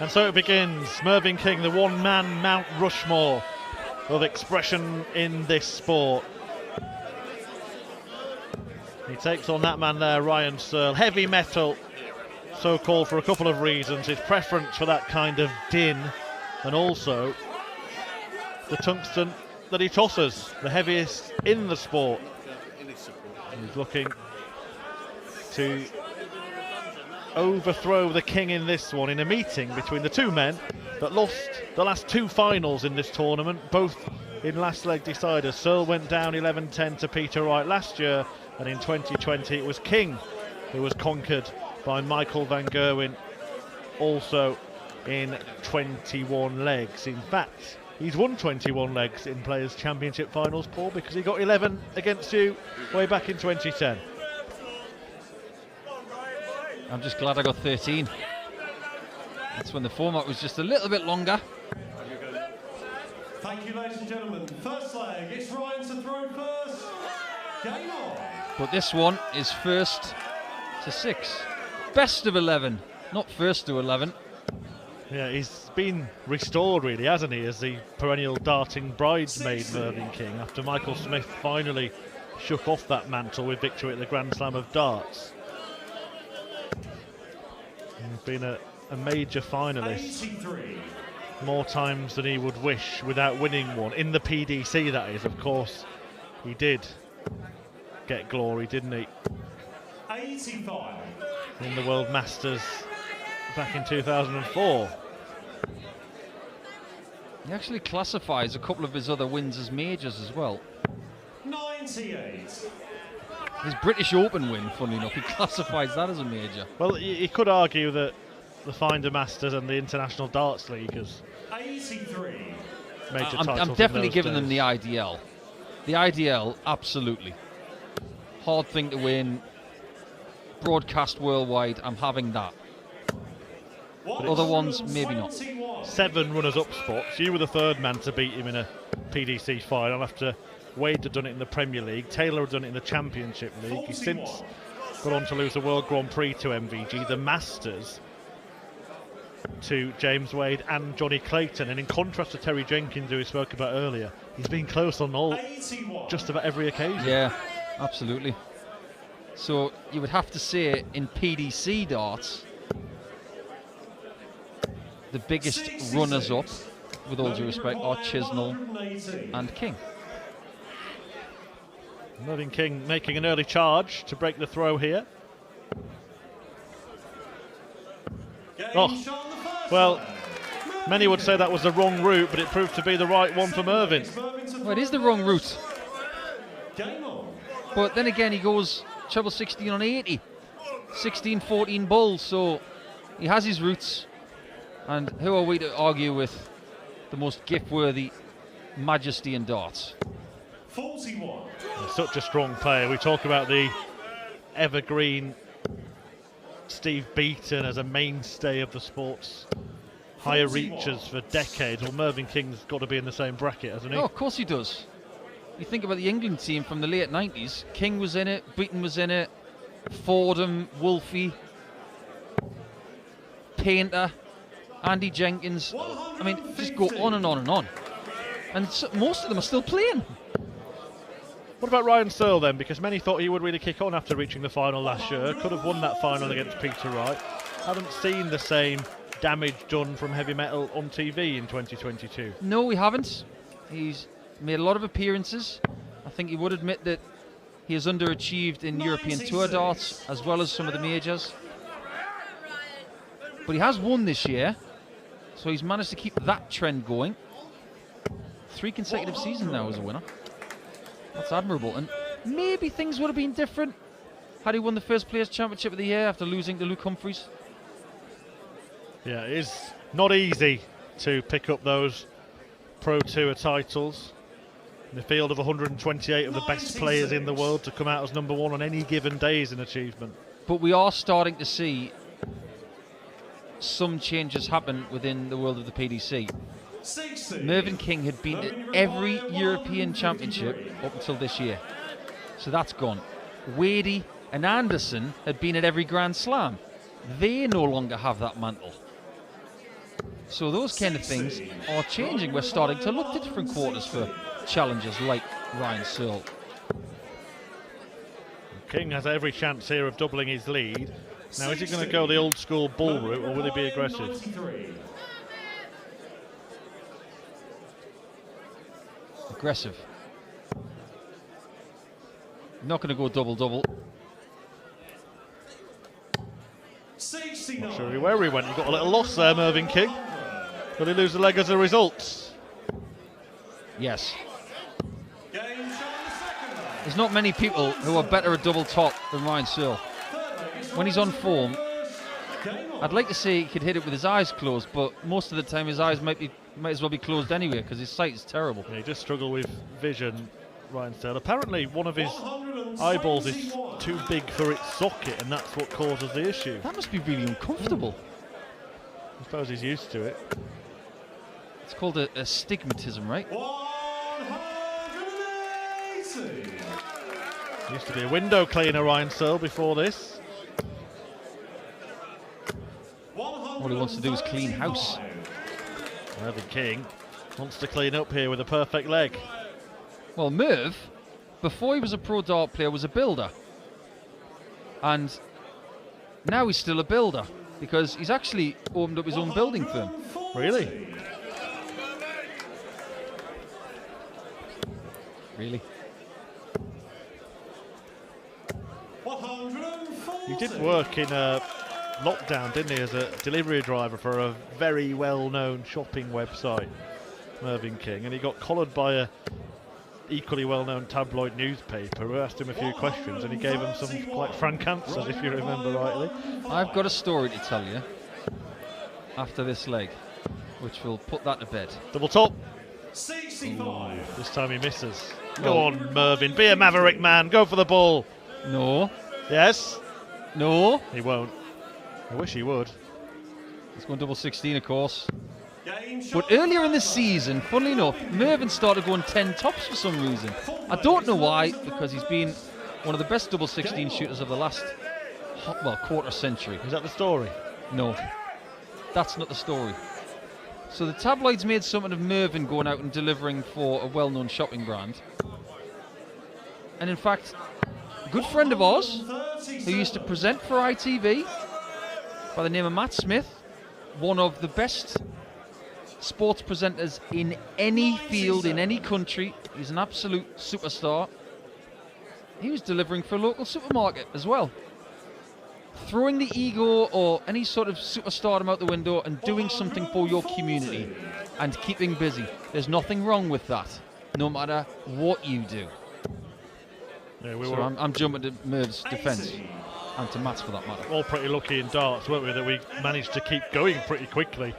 And so it begins. Mervyn King, the one-man Mount Rushmore of expression in this sport. He takes on that man there, Ryan Searle. Heavy metal, so-called for a couple of reasons. His preference for that kind of din, and also the tungsten that he tosses, the heaviest in the sport. He's looking to overthrow the King in this one, in a meeting between the two men that lost the last two finals in this tournament, both in last leg deciders. Searle went down 11-10 to Peter Wright last year, and in 2020 it was King who was conquered by Michael van Gerwen, also in 21 legs. In fact, he's won 21 legs in Players' Championship finals, Paul, because he got 11 against you way back in 2010. I'm just glad I got 13. That's when the format was just a little bit longer. Thank you, ladies and gentlemen. First leg, it's Ryan to throw first. Game on. But this one is first to 6. Best of 11, not first to 11. Yeah, he's been restored, really, hasn't he, as the perennial darting bridesmaid, Mervyn King, after Michael Smith finally shook off that mantle with victory at the Grand Slam of Darts. He's been a major finalist 83. more times than he would wish without winning one. In the PDC, that is, of course. He did get glory, didn't he? 85. In the World Masters back in 2004. He actually classifies a couple of his other wins as majors as well. 98. His British Open win, funnily enough, he classifies that as a major. Well, you could argue that the Finder Masters and the International Darts League as 83. major titles. I'm definitely in those giving them days. the IDL. The IDL, absolutely. Hard thing to win. Broadcast worldwide, I'm having that. Other ones, maybe not. 7 runners-up spots. You were the third man to beat him in a PDC final after Wade had done it in the Premier League. Taylor had done it in the Championship League. He's since gone on to lose the World Grand Prix to MVG, the Masters to James Wade and Johnny Clayton. And in contrast to Terry Jenkins, who we spoke about earlier, he's been close on just about every occasion. Yeah, absolutely. So you would have to say in PDC darts, the biggest runners-up, with all due respect, are Chisnell and King. Mervyn King making an early charge to break the throw here. Oh, well, many would say that was the wrong route, but it proved to be the right one for Mervyn. Well, it is the wrong route. But then again, he goes treble 16 on 80. 16-14 bulls, so he has his roots. And who are we to argue with the most gift-worthy majesty in darts? 41. He's such a strong player. We talk about the evergreen Steve Beaton as a mainstay of the sport's higher reaches for decades. Well, Mervyn King's got to be in the same bracket, hasn't he? Oh, of course he does. You think about the England team from the late 90s. King was in it, Beaton was in it, Fordham, Wolfie, Painter, Andy Jenkins. I mean, just go on and on and on. And so, most of them are still playing. What about Ryan Searle then? Because many thought he would really kick on after reaching the final last year. Could have won that final against Peter Wright. Haven't seen the same damage done from heavy metal on TV in 2022. No, we haven't. He's made a lot of appearances. I think he would admit that he has underachieved in European Tour darts as well as some of the majors. But he has won this year, so he's managed to keep that trend going. 3 consecutive seasons now as a winner. That's admirable, and maybe things would have been different had he won the first Players' Championship of the year after losing to Luke Humphries. Yeah, it is not easy to pick up those Pro Tour titles. In the field of 128 of the best players in the world, to come out as number 1 on any given day is an achievement. But we are starting to see some changes happen within the world of the PDC. 60. Mervyn King had been to every European Championship up until this year, so that's gone. Wadey and Anderson had been at every Grand Slam. They no longer have that mantle. So those kind of things are changing. We're starting to look to different quarters for challengers like Ryan Searle. King has every chance here of doubling his lead. Now, is he going to go the old school bull route, or will he be aggressive? Aggressive. Not going to go double-double. Not sure where he went. He got a little loss there, Mervyn King. Did he lose the leg as a result? Yes. There's not many people who are better at double top than Ryan Searle. When he's on form, I'd like to say he could hit it with his eyes closed, but most of the time his eyes might as well be closed anyway because his sight is terrible. Yeah, he just struggled with vision, Ryan Searle. Apparently one of his eyeballs is too big for its socket, and that's what causes the issue. That must be really uncomfortable. I suppose he's used to it. It's called a stigmatism, right? 180. Used to be a window cleaner, Ryan Searle, before this. All he wants to do is clean house. Mervyn King wants to clean up here with a perfect leg. Well, Merv, before he was a pro dart player, was a builder. And now he's still a builder because he's actually opened up his own building firm. Really? Really? He did work in lockdown, didn't he, as a delivery driver for a very well-known shopping website, Mervyn King, and he got collared by a equally well-known tabloid newspaper who asked him a few questions, and he gave him some quite frank answers, if you remember rightly. I've got a story to tell you after this leg, which will put that to bed. Double top. 65. This time he misses. Go on, Mervyn. Be a maverick, man. Go for the ball. No. Yes? No. He won't. I wish he would. He's going double 16, of course. But earlier in the season, funnily enough, Mervyn started going 10 tops for some reason. I don't know why, because he's been one of the best double 16 shooters of the last, well, quarter century. Is that the story? No. That's not the story. So the tabloids made something of Mervyn going out and delivering for a well-known shopping brand. And in fact, a good friend of ours, who used to present for ITV, by the name of Matt Smith, one of the best sports presenters in any field, in any country. He's an absolute superstar. He was delivering for a local supermarket as well. Throwing the ego or any sort of superstardom out the window and doing something for your community and keeping busy. There's nothing wrong with that, no matter what you do. Yeah, So I'm jumping to Merv's defence, and to Matt's for that matter. All pretty lucky in darts, weren't we, that we managed to keep going pretty quickly.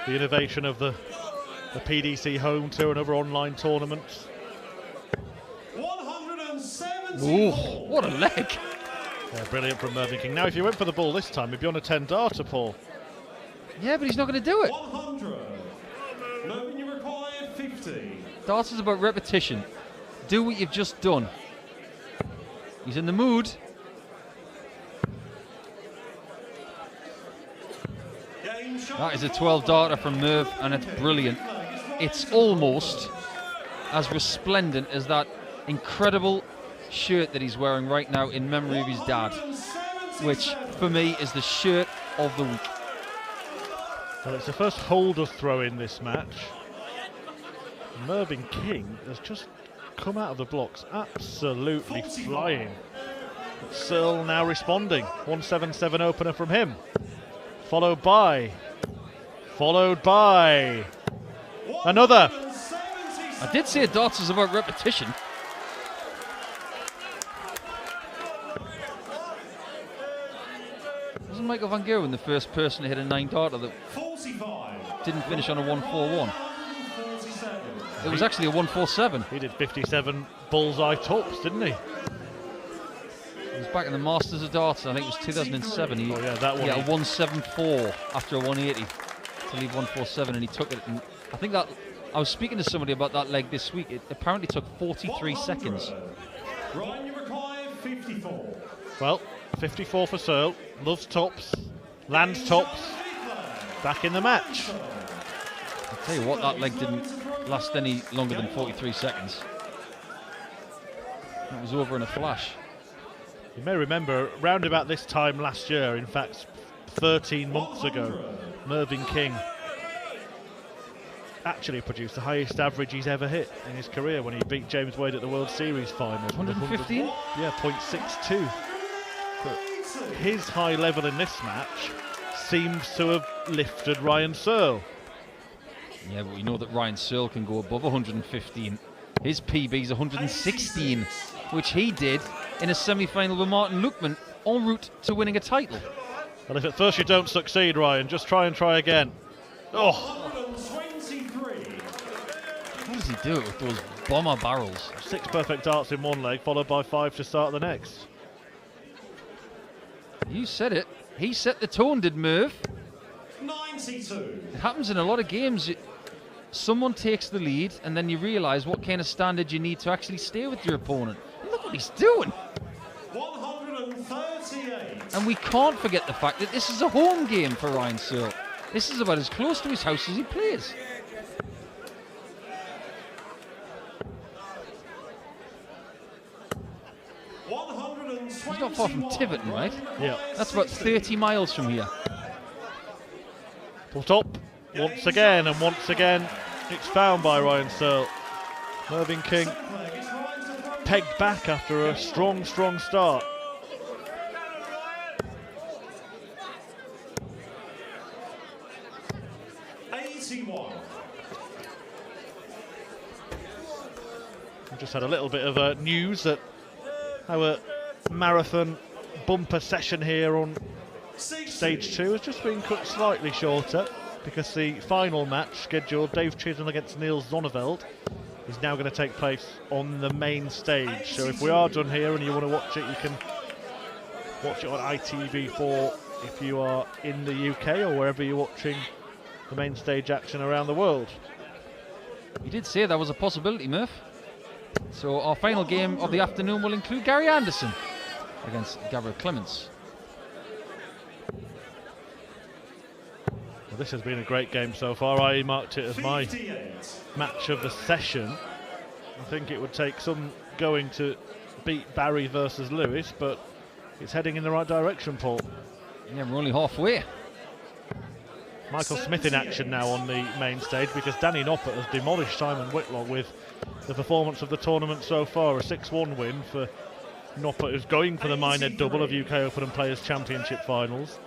The innovation of the PDC home tour and other online tournaments. 170. Ooh, what a leg! Yeah, brilliant from Mervyn King. Now, if you went for the ball this time, he'd be on a 10 darter, Paul. Yeah, but he's not going to do it. 100. Mervyn, you require 50. Darts is about repetition. Do what you've just done. He's in the mood. That is a 12 darter from Merv, and it's brilliant. It's almost as resplendent as that incredible shirt that he's wearing right now in memory of his dad, which for me is the shirt of the week. Well, it's the first holder throw in this match. Mervyn King has just come out of the blocks absolutely flying. But Searle now responding. 177 opener from him. Followed by another. I did say darts is about repetition. Wasn't Michael Van Gerwen the first person to hit a 9 darter that 45. didn't finish on a 141? It was actually a 147. He did 57 bullseye tops, didn't he? He was back in the Masters of Darts, I think it was 2007. He, Oh yeah, that one. he had a 174 after a 180 to leave 147, and he took it. And I think that I was speaking to somebody about that leg this week. It apparently took 43 seconds. Ryan, you require 54. Well, 54 for Searle. Loves tops. Lands tops. back in the match. I'll tell you what, that leg didn't last any longer than 43 seconds. It was over in a flash. You may remember, round about this time last year, in fact 13 months ago, Mervyn King actually produced the highest average he's ever hit in his career when he beat James Wade at the World Series final. 115? Yeah, .62. But his high level in this match seems to have lifted Ryan Searle. Yeah, but we know that Ryan Searle can go above 115. His PB's 116, which he did in a semi-final with Martin Lukeman en route to winning a title. Well, if at first you don't succeed, Ryan, just try again. Oh! How does he do it with those bomber barrels? 6 perfect darts in one leg, followed by 5 to start the next. You said it. He set the tone, did Merv. 92. It happens in a lot of games. Someone takes the lead, and then you realise what kind of standard you need to actually stay with your opponent. Look what he's doing. 138. And we can't forget the fact that this is a home game for Ryan Searle. This is about as close to his house as he plays. He's not far from Tiverton, right? Yeah. That's about 30 miles from here. Put up once again, and once again it's found by Ryan Searle. Mervyn King pegged back after a strong start. We just had a little bit of news that our marathon bumper session here on stage 2 has just been cut slightly shorter because the final match scheduled, Dave Chisholm against Niels Zonneveld, is now going to take place on the main stage. So if we are done here and you want to watch it, you can watch it on ITV4 if you are in the UK or wherever you're watching the main stage action around the world. You did say that was a possibility, Murph. So our final game of the afternoon will include Gary Anderson against Gabriel Clements. Well, this has been a great game so far. I marked it as my match of the session. I think it would take some going to beat Barry versus Lewis, but it's heading in the right direction, Paul. Yeah, we're only halfway. Michael Smith in action now on the main stage because Danny Noppert has demolished Simon Whitlock with the performance of the tournament so far. A 6-1 win for Noppert, who's going for the Minehead double of UK Open and Players Championship finals.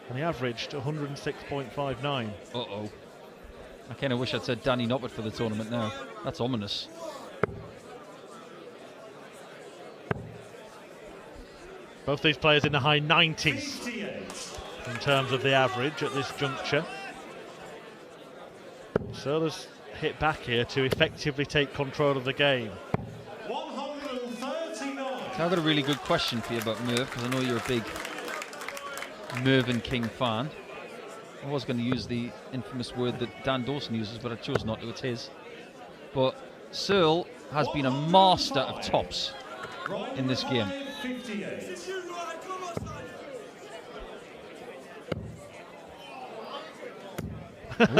And he averaged 106.59. Uh-oh. I kind of wish I'd said Danny Noppert for the tournament now. That's ominous. Both these players in the high 90s in terms of the average at this juncture. Searle's hit back here to effectively take control of the game. 139. So I've got a really good question for you about Merv, because I know you're a big Mervyn King fan. I was going to use the infamous word that Dan Dawson uses, but I chose not to. It's his. But Searle has been a master of tops in this game. 58.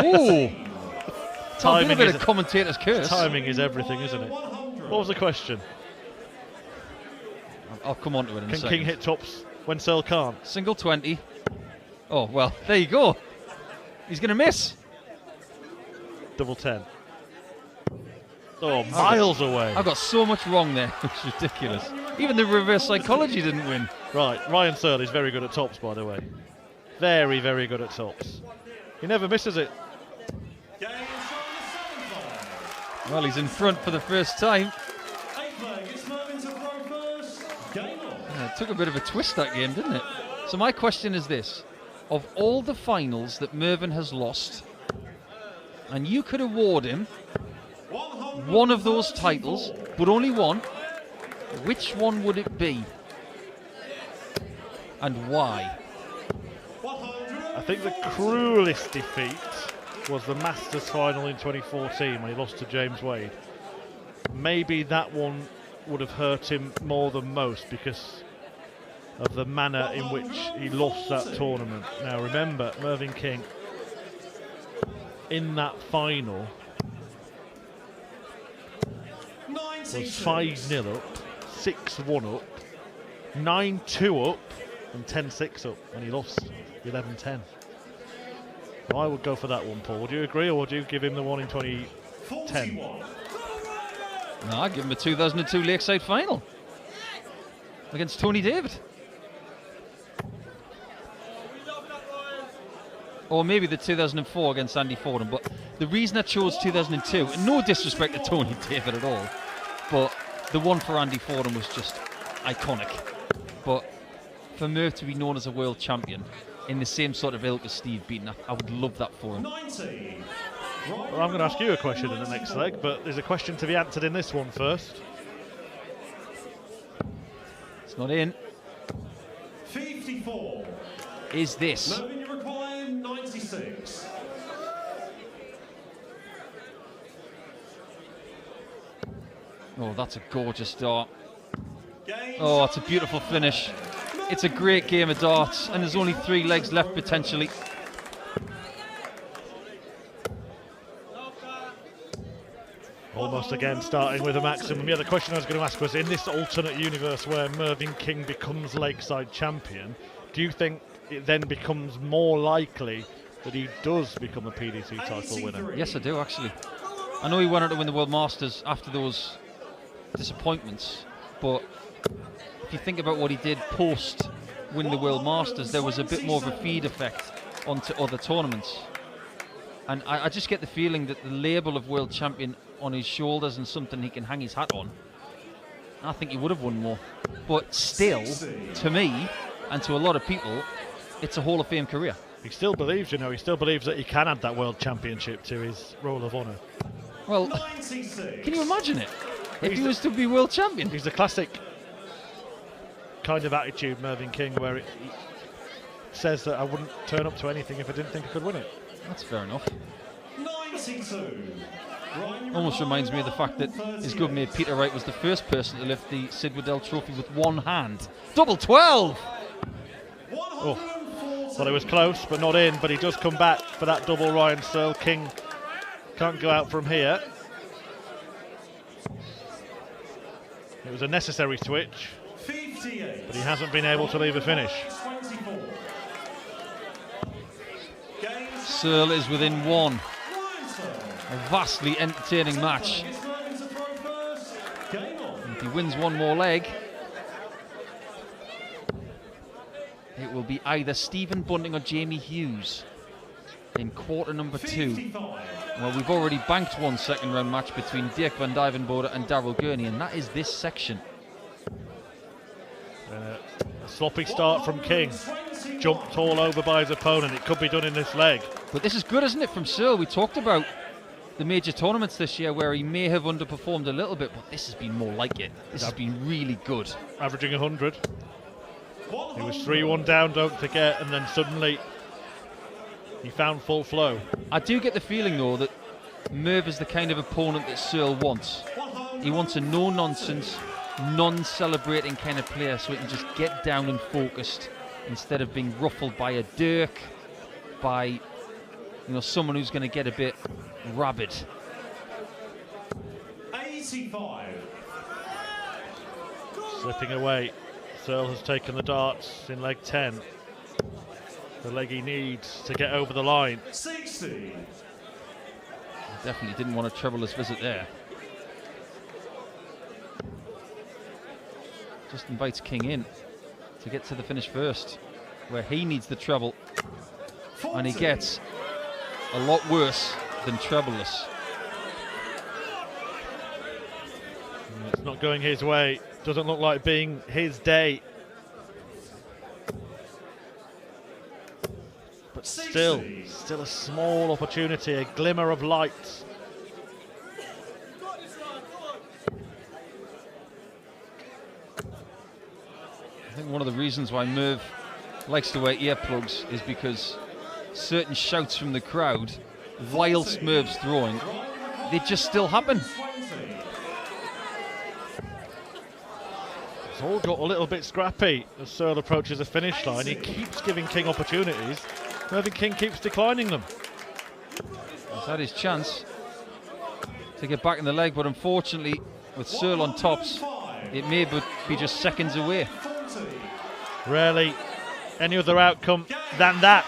Ooh! Timing a bit is of commentator's curse. Timing is everything, isn't it? What was the question? I'll come on to it in a Can second. King hit tops when Searle can't? Single 20. Oh, well, there you go. He's going to miss. Double 10. Oh, miles away. I've got so much wrong there. It's ridiculous. Even the reverse psychology didn't win. Right, Ryan Searle is very good at tops, by the way. Very, very good at tops. He never misses it. Well, he's in front for the first time. Yeah, it took a bit of a twist, that game, didn't it? So my question is this. Of all the finals that Mervyn has lost, and you could award him one of those titles, but only one, which one would it be? And why? I think the cruelest defeat was the Masters final in 2014 when he lost to James Wade. Maybe that one would have hurt him more than most because of the manner in which he lost that tournament. Now remember, Mervyn King in that final was 5-0 up, 6-1 up, 9-2 up, and 10-6 up, and he lost 11-10. I would go for that one, Paul. Would you agree, or would you give him the one in 2010? No, I'd give him a 2002 Lakeside final against Tony David. Or maybe the 2004 against Andy Fordham. But the reason I chose 2002, and no disrespect to Tony David at all, but the one for Andy Fordham was just iconic. But for Merv to be known as a world champion in the same sort of ilk as Steve Beaton, I would love that for him. Well, I'm going to ask you a question in the next leg, but there's a question to be answered in this one first. It's not in. 54. Is this? Mervyn, you require 96. Oh, that's a gorgeous start. Oh, it's a beautiful finish. It's a great game of darts, and there's only 3 legs left potentially. Almost again starting with a maximum. Yeah, the question I was going to ask was, in this alternate universe where Mervyn King becomes Lakeside champion, do you think it then becomes more likely that he does become a PDC title winner? Yes, I do, actually. I know he went on to win the World Masters after those disappointments, but if you think about what he did post win the World Masters, there was a bit more of a feed effect onto other tournaments. And I just get the feeling that the label of world champion on his shoulders and something he can hang his hat on, I think he would have won more. But still, to me, and to a lot of people, it's a Hall of Fame career. He still believes, you know, he still believes that he can add that world championship to his Roll of Honour. Well, can you imagine it? If he was to be world champion. He's the classic kind of attitude, Mervyn King, where he says that I wouldn't turn up to anything if I didn't think I could win it. That's fair enough. 92. Almost reminds me of the fact that his good mate Peter Wright was the first person to lift the Sid Waddell trophy with one hand. Double 12! Oh, well, it was close, but not in, but he does come back for that double Ryan Searle. King can't go out from here. It was a necessary switch, 58. but he hasn't been able to leave a finish. 24. Searle is within 1. A vastly entertaining match. If he wins one more leg, it will be either Stephen Bunting or Jamie Hughes in quarter number 2. Well, we've already banked one second round match between Dirk van Duijvenbode and Daryl Gurney, and that is this section. A sloppy start from King. Jumped all over by his opponent. It could be done in this leg. But this is good, isn't it, from Searle? We talked about the major tournaments this year where he may have underperformed a little bit, but this has been more like it. This has been really good. Averaging 100. He was 3-1 down, don't forget, and then suddenly he found full flow. I do get the feeling, though, that Merv is the kind of opponent that Searle wants. He wants a no-nonsense, non-celebrating kind of player, so he can just get down and focused instead of being ruffled by a Dirk, by, you know, someone who's going to get a bit rabid. 85. Slipping away. Searle has taken the darts in leg 10. The leg he needs to get over the line. 60. Definitely didn't want to treble his visit there. Just invites King in to get to the finish first, where he needs the treble, 40. and he gets a lot worse than trebleless. It's not going his way. Doesn't look like being his day. But still a small opportunity, a glimmer of light. I think one of the reasons why Merv likes to wear earplugs is because certain shouts from the crowd, whilst Merv's throwing, they just still happen. It's all got a little bit scrappy as Searle approaches the finish line. He keeps giving King opportunities. Mervyn King keeps declining them. He's had his chance to get back in the leg, but unfortunately, with Searle on tops, it may be just seconds away. Rarely any other outcome than that.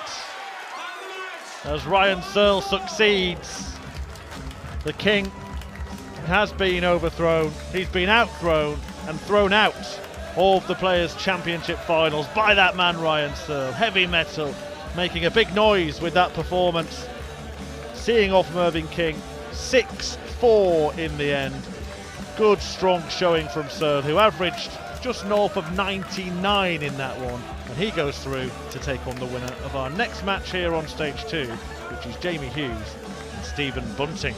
As Ryan Searle succeeds, the king has been overthrown. He's been outthrown and thrown out of the Players' Championship finals by that man Ryan Searle. Heavy metal, making a big noise with that performance, seeing off Mervyn King 6-4 in the end. Good strong showing from Searle, who averaged just north of 99 in that one, and he goes through to take on the winner of our next match here on stage 2, which is Jamie Hughes and Stephen Bunting.